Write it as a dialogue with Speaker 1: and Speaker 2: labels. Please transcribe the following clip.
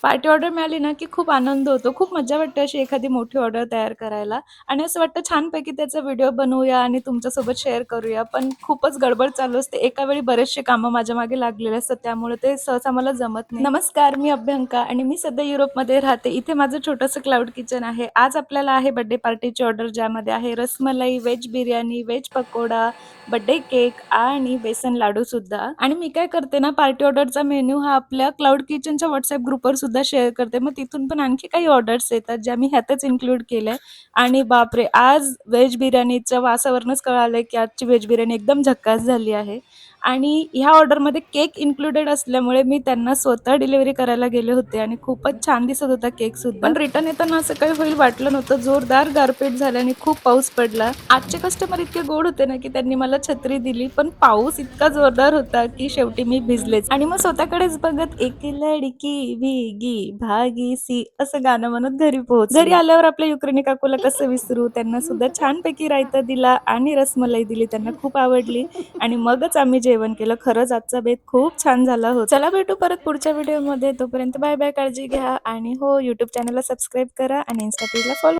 Speaker 1: Party order मिळाली ना, की खूप आनंद होतो. खूप मज्जा वाटते अशी एखादी मोठी ऑर्डर तयार करायला आणि असं वाटतं छानपैकी त्याचा व्हिडिओ बनवूया आणि तुमच्यासोबत शेअर करूया. पण खूपच गडबड चालू असते. एका वेळी बरेचसे कामं माझ्या मागे लागलेले असतात, त्यामुळे ते सहसा मला जमत नाही. नमस्कार, मी अभ्यंका आणि मी सध्या युरोपमध्ये राहते. इथे माझं छोटंसं क्लाउड किचन आहे. आज आपल्याला आहे बर्थडे पार्टीची ऑर्डर, ज्यामध्ये आहे rasmalai, veg biryani, veg pakoda, birthday cake आणि बेसन लाडू सुद्धा. आणि मी काय करते ना, पार्टी ऑर्डरचा मेन्यू हा आपल्या क्लाउड किचनच्या व्हॉट्सअप ग्रुपवर सुद्धा शेअर करते. मग तिथून पण आणखी काही ऑर्डर्स येतात ज्या मी ह्यातच इन्क्लूड केल्या. आणि बापरे! आज व्हेज बिर्याणीच्या वासावरूनच कळालंय की आजची व्हेज बिर्याणी एकदम झक्कास झाली आहे. आणि ह्या ऑर्डरमध्ये केक इन्क्लुडेड असल्यामुळे मी त्यांना स्वतः डिलिव्हरी करायला गेले होते आणि खूपच छान दिसत होता केक सुद्धा. पण रिटर्न येताना असं काही होईल वाटलं नव्हतं. जोरदार गारपीट झाली आणि खूप पाऊस पडला. आजचे कस्टमर इतके गोड होते ना, की त्यांनी मला छत्री दिली. पण पाऊस इतका जोरदार होता, की शेवटी मी भिजलेच. आणि मग स्वतःकडेच बघत "एक लडकी भीगी भागी सी" असं गाणं म्हणत घरी पोहोचले. घरी आल्यावर आपल्या युक्रेनी काकूला कसं विसरू. त्यांना सुद्धा छानपैकी रायता दिला आणि रसमलाई दिली. त्यांना खूप आवडली आणि मगच आम्ही जेवण केलं. खरंच आजचा बेत खूप छान झाला होता. चला भेटू परत पुढच्या व्हिडिओमध्ये. तोपर्यंत बाय बाय. काळजी घ्या आणि हो, YouTube चॅनलला सबस्क्राईब करा आणि Insta पेजला फॉलो